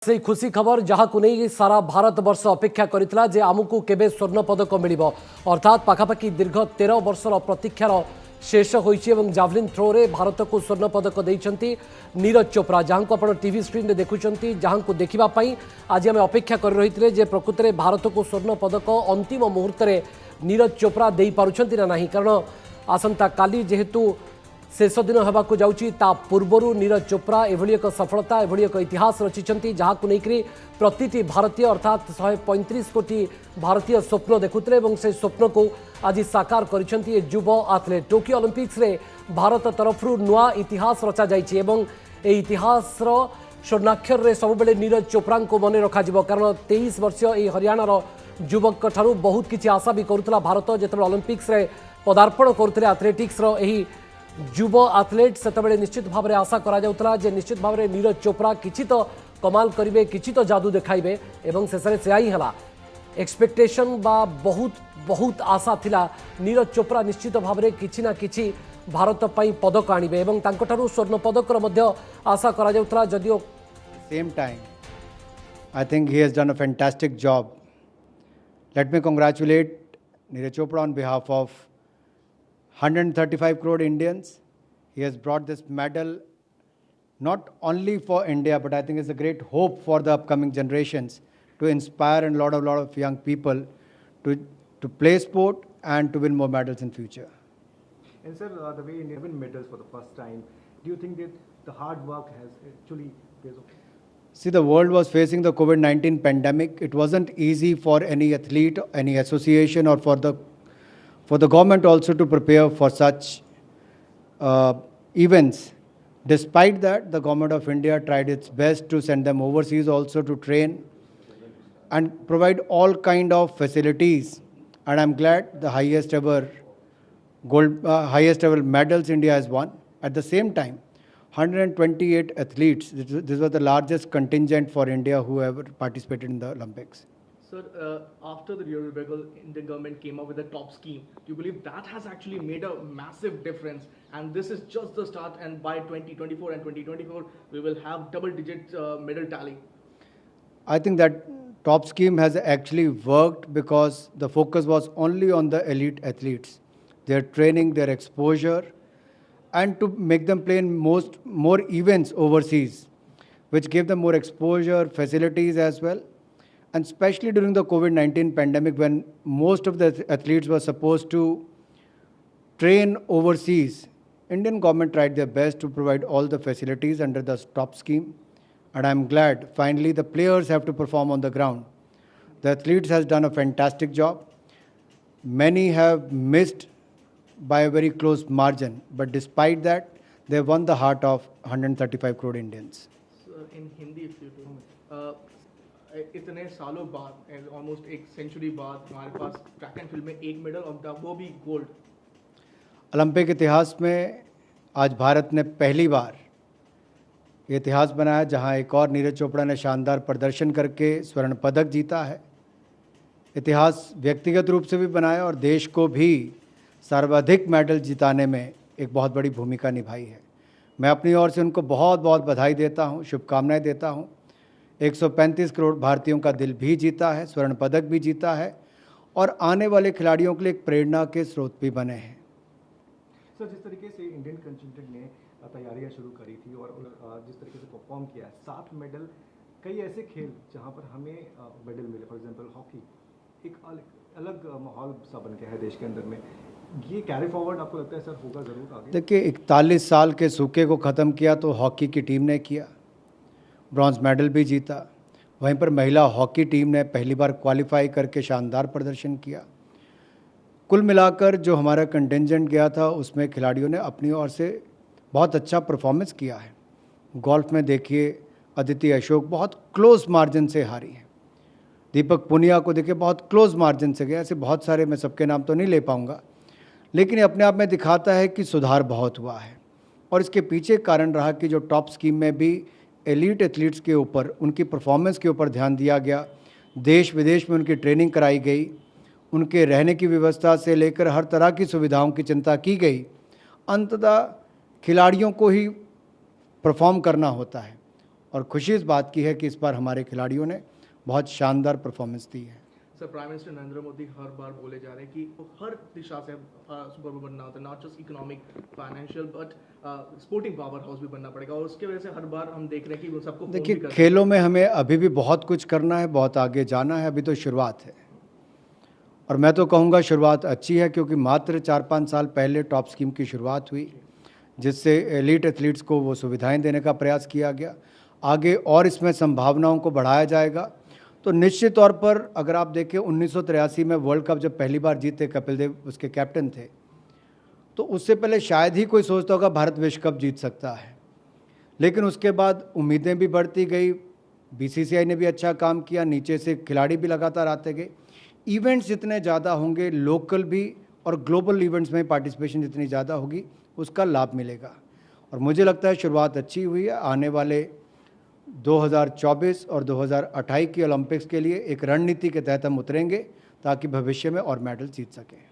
से खुशी खबर जहाँ को नहीं सारा भारत वर्ष अपेक्षा करितला जे आमको केबे स्वर्ण पदक मिलिबो अर्थात पाखापाखि दीर्घ 13 वर्षर प्रतीक्षार शेष होइछि एवं जावलिन थ्रो रे भारत को स्वर्ण पदक दैछंती नीरज चोप्रा जहाँ को आपण टीवी स्क्रीन रे देखुचंती जहाँ को देखिबा पई आज हम अपेक्षा कर रहितले जे प्रकृत रे भारत को स्वर्ण पदक अंतिम मुहूर्त रे नीरज चोप्रा देई पारुछंती ना नाही कारण आसंता काली जेहेतु शेष दिन होगाक जाऊँगी ता पूर्वर नीरज चोप्रा एभली एक सफलता एभली एक इतिहास रचिंट जहाँ को लेकर प्रति भारतीय अर्थात 135 कोटी भारतीय स्वप्न देखुते से स्वप्न को आज साकार कर युव आथलेट टोकियो ओलंपिक्स रे भारत तरफ नुआ इतिहास रचा जाइए इतिहास स्वर्णाक्षर रे सब बेले नीरज चोप्रा को मन रखा कारण 23 वर्षीय हरियाणार युवक ठारू बहुत किसी आशा भी करुला भारत जिते ओलंपिक्स रे पदार्पण करुते एथलेटिक्स युव आथलेट से निश्चित भाव में आशा करा जाउतला जे निश्चित भाव में नीरज चोप्रा किछि तो कमाल करिवे किछि तो जादू देखाइबे एवं शेषे से ही हला एक्सपेक्टेशन बा बहुत बहुत आशा थिला नीरज चोप्रा निश्चित भाव में किछि ना किछि भारत पई पदक आनिबे एवं तांकठारु स्वर्ण पदक मध्य आशा करा जाउतला जदियो same time I think he has done a fantastic job let me congratulate Neeraj Chopra on behalf of 135 crore Indians. He has brought this medal not only for India, but I think it's a great hope for the upcoming generations to inspire a lot of young people to play sport and to win more medals in future. And sir, the way India win medals for the first time, do you think that the hard work has actually paid off? See, the world was facing the COVID-19 pandemic. It wasn't easy for any athlete, any association, or for the government also to prepare for such events. Despite that, the government of India tried its best to send them overseas also to train and provide all kind of facilities. And I'm glad the highest ever medals India has won. At the same time, 128 athletes. This was the largest contingent for India who ever participated in the Olympics. Sir, after the Rio Rebel, Indian government came up with a top scheme. Do you believe that has actually made a massive difference? And this is just the start, and by 2024 and 2024, we will have double-digit medal tally. I think that top scheme has actually worked because the focus was only on the elite athletes, their training, their exposure, and to make them play in more events overseas, which gave them more exposure, facilities as well. And especially during the COVID-19 pandemic, when most of the athletes were supposed to train overseas, Indian government tried their best to provide all the facilities under the top scheme. And I'm glad finally the players have to perform on the ground. The athletes has done a fantastic job. Many have missed by a very close margin, but despite that, they won the heart of 135 crore Indians. So in Hindi, if you do, इतने सालों बाद almost एक century बाद हमारे पास track and field में एक medal और वो भी गोल्ड। ओलंपिक इतिहास में आज भारत ने पहली बार ये इतिहास बनाया जहां एक और नीरज चोपड़ा ने शानदार प्रदर्शन करके स्वर्ण पदक जीता है। इतिहास व्यक्तिगत रूप से भी बनाया और देश को भी सर्वाधिक मेडल जिताने में एक बहुत बड़ी भूमिका निभाई है। मैं अपनी ओर से उनको बहुत बहुत बधाई देता हूं, शुभकामनाएं देता हूं। 135 करोड़ भारतीयों का दिल भी जीता है, स्वर्ण पदक भी जीता है और आने वाले खिलाड़ियों के लिए एक प्रेरणा के स्रोत भी बने हैं। सर, जिस तरीके से इंडियन कंटिजेंट ने तैयारियां शुरू करी थी और जिस तरीके से परफॉर्म किया है, 7 मेडल, कई ऐसे खेल जहां पर हमें मेडल मिले, फॉर एग्जांपल हॉकी, एक अलग माहौल सा बन गया है देश के अंदर में। ये कैरी फॉरवर्ड आपको लगता है सर होगा ज़रूर आगे? देखिए, 41 साल के सूखे को ख़त्म किया तो हॉकी की टीम ने किया, ब्रॉन्ज मेडल भी जीता। वहीं पर महिला हॉकी टीम ने पहली बार क्वालिफाई करके शानदार प्रदर्शन किया। कुल मिलाकर जो हमारा कंटिंजेंट गया था उसमें खिलाड़ियों ने अपनी ओर से बहुत अच्छा परफॉर्मेंस किया है। गोल्फ में देखिए, अदिति अशोक बहुत क्लोज मार्जिन से हारी है। दीपक पुनिया को देखिए बहुत क्लोज मार्जिन से गया। ऐसे बहुत सारे, मैं सबके नाम तो नहीं ले पाऊँगा, लेकिन ये अपने आप में दिखाता है कि सुधार बहुत हुआ है। और इसके पीछे कारण रहा कि जो टॉप स्कीम में भी एलीट एथलीट्स के ऊपर, उनकी परफॉर्मेंस के ऊपर ध्यान दिया गया, देश विदेश में उनकी ट्रेनिंग कराई गई, उनके रहने की व्यवस्था से लेकर हर तरह की सुविधाओं की चिंता की गई। अंततः खिलाड़ियों को ही परफॉर्म करना होता है और खुशी इस बात की है कि इस बार हमारे खिलाड़ियों ने बहुत शानदार परफॉर्मेंस दी है। Sir, prime minister Narendra Modi हर बार बोले जा रहे हैं कि हर दिशा से सुपर पावर बनना होता है, not just economic, financial, but sporting power house भी बनना पड़ेगा, और उसके वजह से हर बार हम देख रहे हैं कि वो सबको phone देखिए, भी करते हैं। खेलों में हमें अभी भी बहुत कुछ करना है, बहुत आगे जाना है, अभी तो शुरुआत है। और मैं तो कहूँगा शुरुआत अच्छी है, क्योंकि मात्र 4-5 साल पहले टॉप स्कीम की शुरुआत हुई, जिससे एलीट एथलीट्स को वो सुविधाएं देने का प्रयास किया गया। आगे और इसमें संभावनाओं को बढ़ाया जाएगा। तो निश्चित तौर पर अगर आप देखें 1983 में वर्ल्ड कप जब पहली बार जीते, कपिल देव उसके कैप्टन थे, तो उससे पहले शायद ही कोई सोचता होगा भारत विश्व कप जीत सकता है। लेकिन उसके बाद उम्मीदें भी बढ़ती गई, बीसीसीआई ने भी अच्छा काम किया, नीचे से खिलाड़ी भी लगातार आते गए। इवेंट्स जितने ज़्यादा होंगे, लोकल भी और ग्लोबल इवेंट्स में पार्टिसिपेशन जितनी ज़्यादा होगी, उसका लाभ मिलेगा। और मुझे लगता है शुरुआत अच्छी हुई है। आने वाले 2024 और 2028 की ओलंपिक्स के लिए एक रणनीति के तहत हम उतरेंगे, ताकि भविष्य में और मेडल जीत सकें।